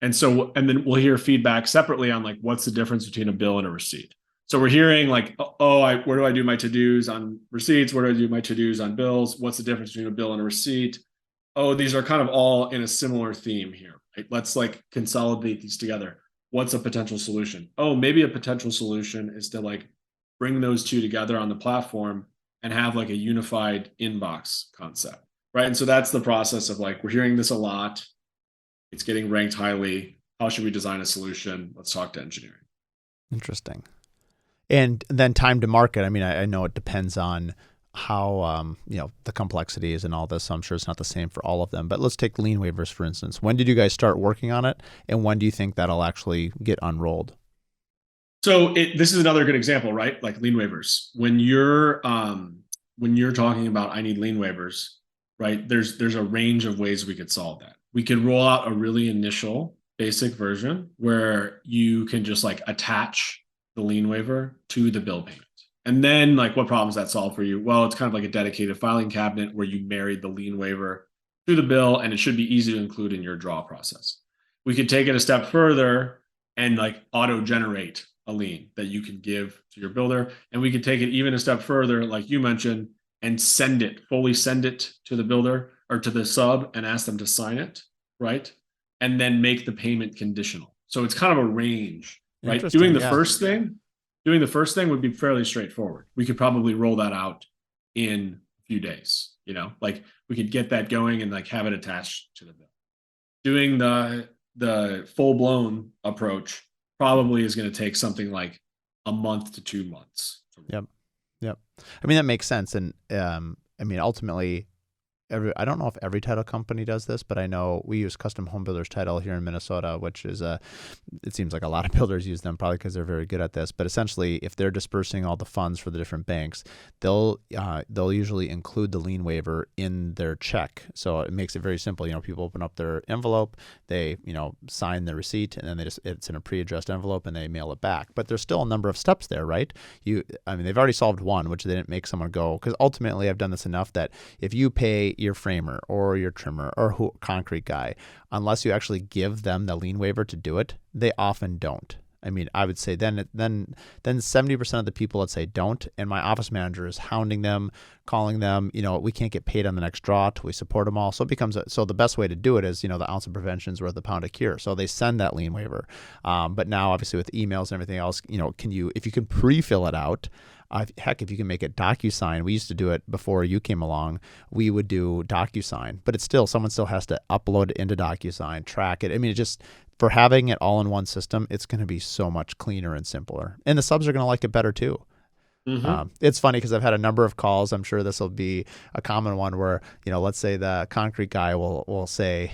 S2: And then we'll hear feedback separately on like what's the difference between a bill and a receipt. So we're hearing like, oh, where do I do my to-dos on receipts? Where do I do my to-dos on bills? What's the difference between a bill and a receipt? Oh, these are kind of all in a similar theme here. Right? Let's like consolidate these together. What's a potential solution? Oh, maybe a potential solution is to like bring those two together on the platform and have like a unified inbox concept, right? And so that's the process of like we're hearing this a lot. It's getting ranked highly. How should we design a solution? Let's talk to engineering.
S1: Interesting. And then time to market. I mean, I know it depends on how the complexity is and all this. So I'm sure it's not the same for all of them. But let's take lien waivers for instance. When did you guys start working on it, and when do you think that'll actually get unrolled?
S2: So this is another good example, right? Like lien waivers. When you're talking about I need lien waivers, right? There's a range of ways we could solve that. We could roll out a really initial basic version where you can just like attach the lien waiver to the bill payment. And then like what problems that solve for you? Well, it's kind of like a dedicated filing cabinet where you married the lien waiver to the bill, and it should be easy to include in your draw process. We could take it a step further and like auto generate a lien that you can give to your builder. And we could take it even a step further, like you mentioned, and fully send it to the builder or to the sub and ask them to sign it, right? And then make the payment conditional. So it's kind of a range, right?
S1: Interesting. Yeah.
S2: Doing the first thing would be fairly straightforward. We could probably roll that out in a few days, like we could get that going and like have it attached to the bill. Doing the full blown approach probably is going to take something like a month to 2 months.
S1: Yep. Yep. I mean, that makes sense. And I mean, ultimately, I don't know if every title company does this, but I know we use Custom Home Builders Title here in Minnesota, which is it seems like a lot of builders use them probably because they're very good at this. But essentially, if they're dispersing all the funds for the different banks, they'll usually include the lien waiver in their check. So it makes it very simple. People open up their envelope, they sign the receipt, and then it's in a pre-addressed envelope and they mail it back. But there's still a number of steps there, right? I mean, they've already solved one, which they didn't make someone go, because ultimately I've done this enough that if you pay your framer or your trimmer or concrete guy, unless you actually give them the lien waiver to do it, they often don't. I mean, I would say then 70% of the people, let's say, don't, and my office manager is hounding them, calling them, we can't get paid on the next draw till we support them all. So it becomes so the best way to do it is, the ounce of prevention is worth a pound of cure. So they send that lien waiver. But now obviously with emails and everything else, if you can pre-fill it out, heck, if you can make it DocuSign, we used to do it before you came along, we would do DocuSign, but someone still has to upload it into DocuSign, track it. I mean, for having it all in one system, it's going to be so much cleaner and simpler. And the subs are going to like it better too. Mm-hmm. It's funny because I've had a number of calls. I'm sure this will be a common one where, let's say the concrete guy will say,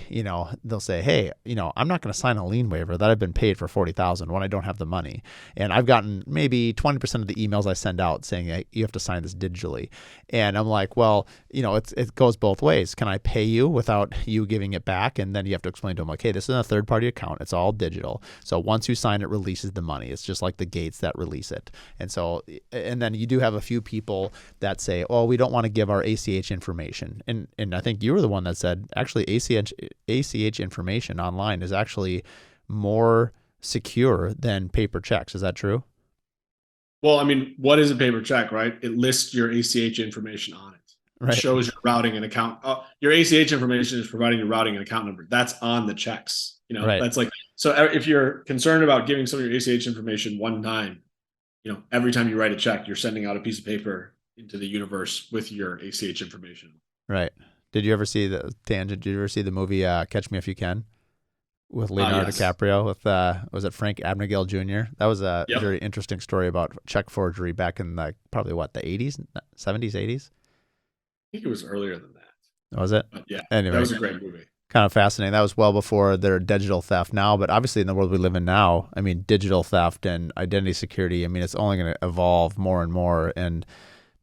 S1: they'll say, hey, I'm not going to sign a lien waiver that I've been paid for $40,000 when I don't have the money. And I've gotten maybe 20% of the emails I send out saying, hey, you have to sign this digitally. And I'm like, well, it goes both ways. Can I pay you without you giving it back? And then you have to explain to them, like, hey, this is a third party account. It's all digital. So once you sign, it releases the money. It's just like the gates that release it. And then you do have a few people that say, oh, we don't want to give our ACH information. And I think you were the one that said, actually, ACH information online is actually more secure than paper checks. Is that true?
S2: Well, I mean, what is a paper check, right? It lists your ACH information on it. Right. It shows your routing and account. Your ACH information is providing your routing and account number. That's on the checks.
S1: Right.
S2: That's like, so if you're concerned about giving some of your ACH information one time, every time you write a check, you're sending out a piece of paper into the universe with your ACH information.
S1: Right. Did you ever see the movie Catch Me If You Can with Leonardo DiCaprio with was it Frank Abagnale Jr.? That was a very interesting story about check forgery back in probably the 80s, 70s, 80s.
S2: I think it was earlier than that.
S1: Was it?
S2: But yeah.
S1: Anyway,
S2: that was a great movie.
S1: Kind of fascinating. That was well before their digital theft now, but obviously in the world we live in now, I mean, digital theft and identity security, I mean, it's only going to evolve more and more. And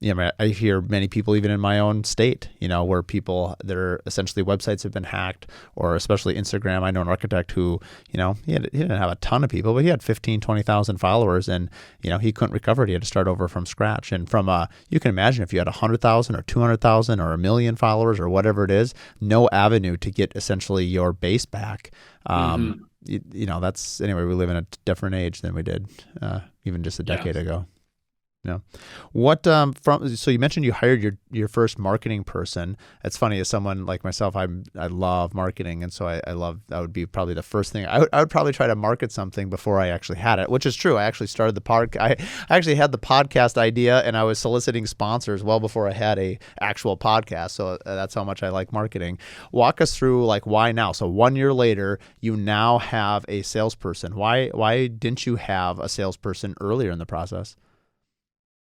S1: I hear many people, even in my own state, where their essentially websites have been hacked, or especially Instagram. I know an architect who, he didn't have a ton of people, but he had 15, 20,000 followers, and, he couldn't recover it. He had to start over from scratch. And you can imagine if you had 100,000 or 200,000 or 1 million followers or whatever it is, no avenue to get essentially your base back. That's, anyway, we live in a different age than we did even just a decade ago. No. What so you mentioned you hired your first marketing person. It's funny, as someone like myself, I love marketing, and so I love, that would be probably the first thing. I would probably try to market something before I actually had it, which is true. I actually started I actually had the podcast idea, and I was soliciting sponsors well before I had a actual podcast. So that's how much I like marketing. Walk us through, like, why now? So 1 year later, you now have a salesperson. Why didn't you have a salesperson earlier in the process?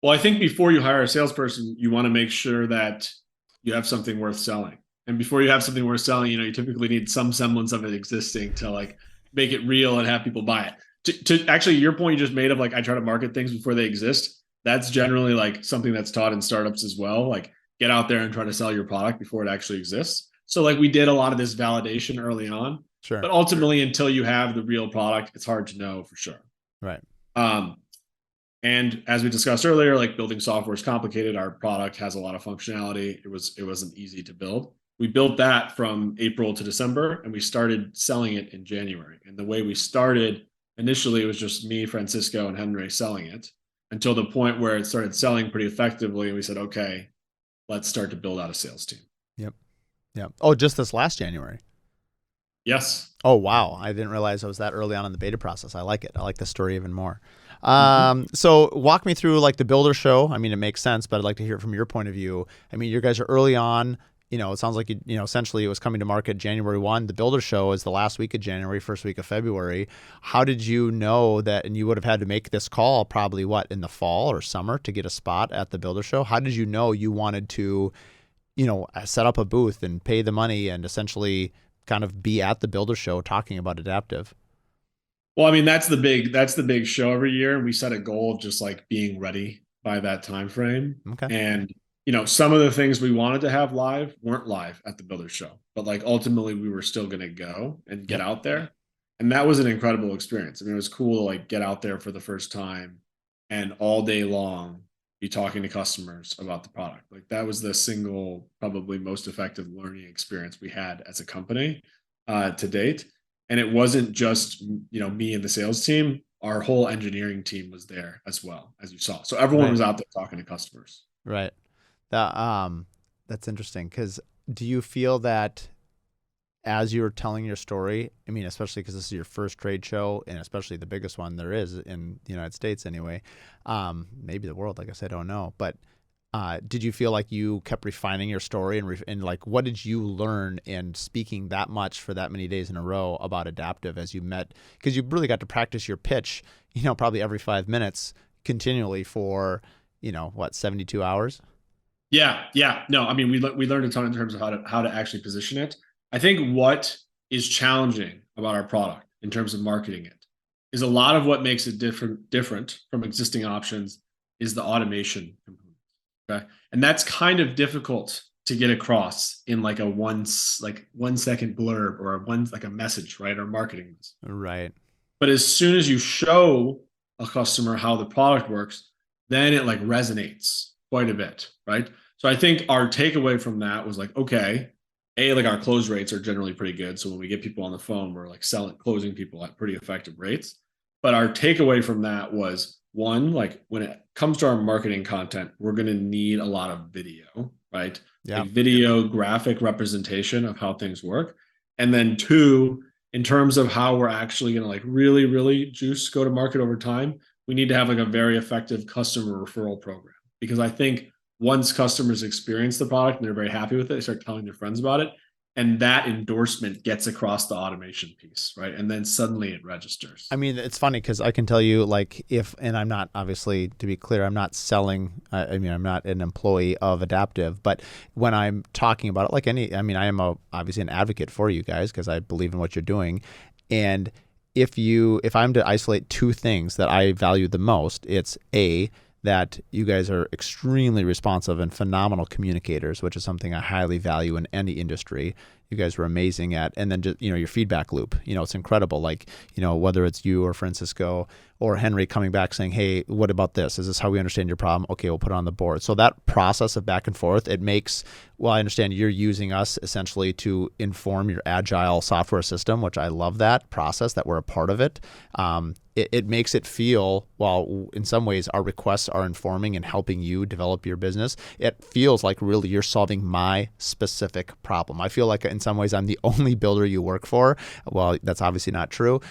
S2: Well, I think before you hire a salesperson, you want to make sure that you have something worth selling. And before you have something worth selling, you typically need some semblance of it existing to like make it real and have people buy it. To actually your point you just made of like, I try to market things before they exist. That's generally like something that's taught in startups as well. Like, get out there and try to sell your product before it actually exists. So like, we did a lot of this validation early on,
S1: sure.
S2: But ultimately until you have the real product, it's hard to know for sure.
S1: Right.
S2: And as we discussed earlier, like, building software is complicated. Our product has a lot of functionality. It wasn't easy to build. We built that from April to December, and we started selling it in January. And the way we started initially, it was just me, Francisco, and Henry selling it, until the point where it started selling pretty effectively. And we said, okay, let's start to build out a sales team.
S1: Yep. Oh, just this last January.
S2: Yes.
S1: Oh, wow. I didn't realize I was that early on in the beta process. I like it. I like the story even more. So walk me through like the builder show. I mean, it makes sense, but I'd like to hear it from your point of view. I mean, you guys are early on. it sounds like essentially it was coming to market January 1. The Builder Show is the last week of January, first week of February. How did you know that? And you would have had to make this call probably in the fall or summer to get a spot at the Builder Show. How did you know you wanted to, set up a booth and pay the money and essentially kind of be at the Builder Show talking about adaptive?
S2: Well, I mean, that's the big show every year. And we set a goal of just like being ready by that time frame.
S1: Okay.
S2: And some of the things we wanted to have live weren't live at the Builder Show, but like ultimately we were still going to go and get out there. And that was an incredible experience. I mean, it was cool to like get out there for the first time and all day long be talking to customers about the product. Like that was the single, probably most effective learning experience we had as a company to date. And it wasn't just, me and the sales team. Our whole engineering team was there as well, as you saw. So everyone was out there talking to customers.
S1: Right. That's interesting, because do you feel that as you're telling your story, I mean, especially because this is your first trade show and especially the biggest one there is in the United States anyway, maybe the world, I guess I don't know, but did you feel like you kept refining your story and like, what did you learn in speaking that much for that many days in a row about adaptive as you met? Because you really got to practice your pitch, probably every 5 minutes continually for, 72 hours?
S2: Yeah. No, I mean, we learned a ton in terms of how to actually position it. I think what is challenging about our product in terms of marketing it is a lot of what makes it different from existing options is the automation component. Okay. And that's kind of difficult to get across in like a 1 second blurb or a message, right? Or marketing message.
S1: Right.
S2: But as soon as you show a customer how the product works, then it like resonates quite a bit, right? So I think our takeaway from that was like, okay, like our close rates are generally pretty good. So when we get people on the phone, we're like closing people at pretty effective rates. But our takeaway from that was, one, like when it comes to our marketing content, we're going to need a lot of video, right?
S1: Yeah.
S2: Like video graphic representation of how things work. And then two, in terms of how we're actually going to like really, really juice go to market over time, we need to have like a very effective customer referral program. Because I think once customers experience the product and they're very happy with it, they start telling their friends about it. And that endorsement gets across the automation piece, right? And then suddenly it registers.
S1: I mean, it's funny because I can tell you, like, and I'm not, obviously, to be clear, I'm not selling, I'm not an employee of Adaptive, but when I'm talking about it, like I am obviously an advocate for you guys because I believe in what you're doing. And if I'm to isolate two things that I value the most, it's that you guys are extremely responsive and phenomenal communicators, which is something I highly value in any industry. You guys were amazing at, and then just, your feedback loop, it's incredible. Like, whether it's you or Francisco or Henry coming back saying, hey, what about this? Is this how we understand your problem? Okay, we'll put it on the board. So that process of back and forth, it makes, I understand you're using us essentially to inform your agile software system, which I love that process, that we're a part of it. It makes it feel, while in some ways our requests are informing and helping you develop your business, it feels like really you're solving my specific problem. I feel like in some ways I'm the only builder you work for. Well, that's obviously not true.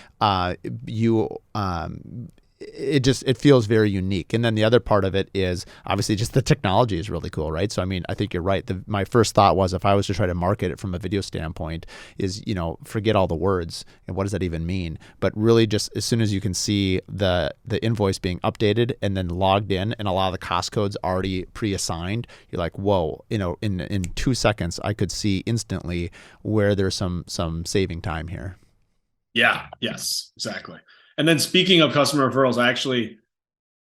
S1: It feels very unique. And then the other part of it is obviously just the technology is really cool, right? So, I mean, I think you're right. My first thought was, if I was to try to market it from a video standpoint, is, forget all the words and what does that even mean? But really just as soon as you can see the invoice being updated and then logged in and a lot of the cost codes already pre-assigned, you're like, whoa, in 2 seconds, I could see instantly where there's some saving time here.
S2: Yeah, yes, exactly. And then speaking of customer referrals,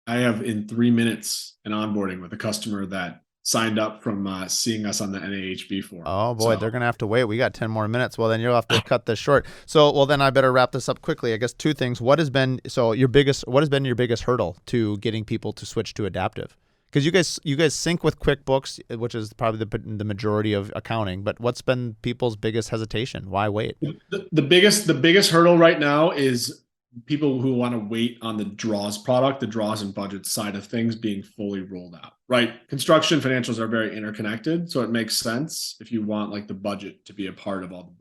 S2: I have in 3 minutes an onboarding with a customer that signed up from seeing us on the NAHB forum.
S1: Oh boy, they're gonna have to wait. We got 10 more minutes. Well, then you'll have to cut this short. So, well, then I better wrap this up quickly. I guess two things. What has been your biggest hurdle to getting people to switch to Adaptive? Because you guys sync with QuickBooks, which is probably the majority of accounting. But what's been people's biggest hesitation? Why wait?
S2: The biggest hurdle right now is people who want to wait on the draws product, the draws and budget side of things being fully rolled out, right? Construction financials are very interconnected. So it makes sense if you want like the budget to be a part of all the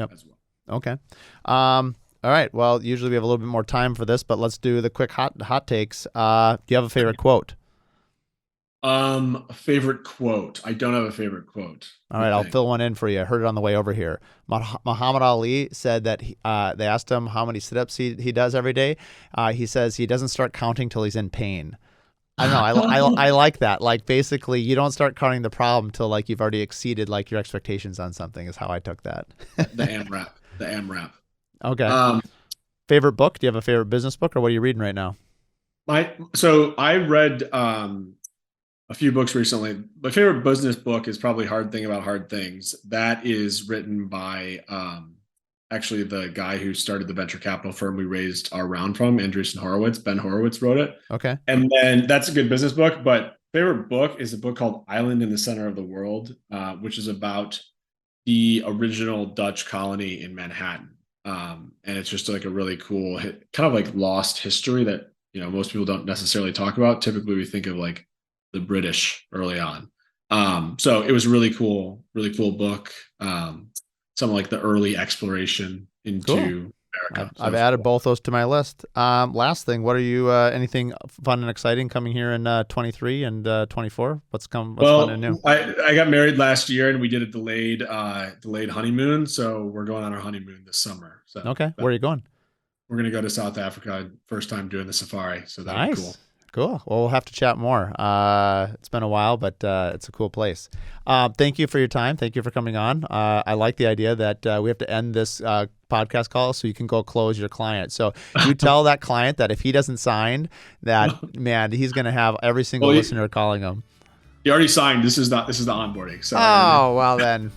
S2: book as well.
S1: Okay. All right. Well, usually we have a little bit more time for this, but let's do the quick hot takes. Do you have a favorite quote?
S2: A favorite quote. I don't have a favorite quote.
S1: All right, I'll fill one in for you. I heard it on the way over here. Muhammad Ali said that they asked him how many sit-ups he does every day. He says he doesn't start counting till he's in pain. I don't know. I like that. Like basically, you don't start counting the problem till like you've already exceeded like your expectations on something. Is how I took that.
S2: The AMRAP. The AMRAP.
S1: Okay. Favorite book? Do you have a favorite business book, or what are you reading right now?
S2: So I read a few books recently. My favorite business book is probably Hard Thing About Hard Things. That is written by actually the guy who started the venture capital firm we raised our round from, Andreessen Horowitz. Ben Horowitz wrote it.
S1: Okay.
S2: And then that's a good business book. But favorite book is a book called Island in the Center of the World, which is about the original Dutch colony in Manhattan. And it's just like a really cool, kind of like lost history that, most people don't necessarily talk about. Typically we think of like the British early on. So it was really cool book. Some like the early exploration into America.
S1: I've added both those to my list. Last thing, what are you, anything fun and exciting coming here in 23 and 24? What's fun and new?
S2: I got married last year and we did a delayed honeymoon. So we're going on our honeymoon this summer. So
S1: okay. Where are you going?
S2: We're going to go to South Africa. First time doing the safari. So that'd
S1: nice.
S2: Be cool.
S1: Cool. Well, we'll have to chat more. It's been a while, but it's a cool place. Thank you for your time. Thank you for coming on. I like the idea that we have to end this podcast call so you can go close your client. So you tell that client that if he doesn't sign, that man, he's going to have every single listener calling him.
S2: He already signed. This is the onboarding. So
S1: well then,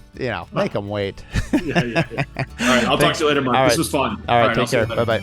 S1: make him wait.
S2: Yeah. All right. I'll talk to you later, Mark. This was fun.
S1: All right. Take care. Bye-bye.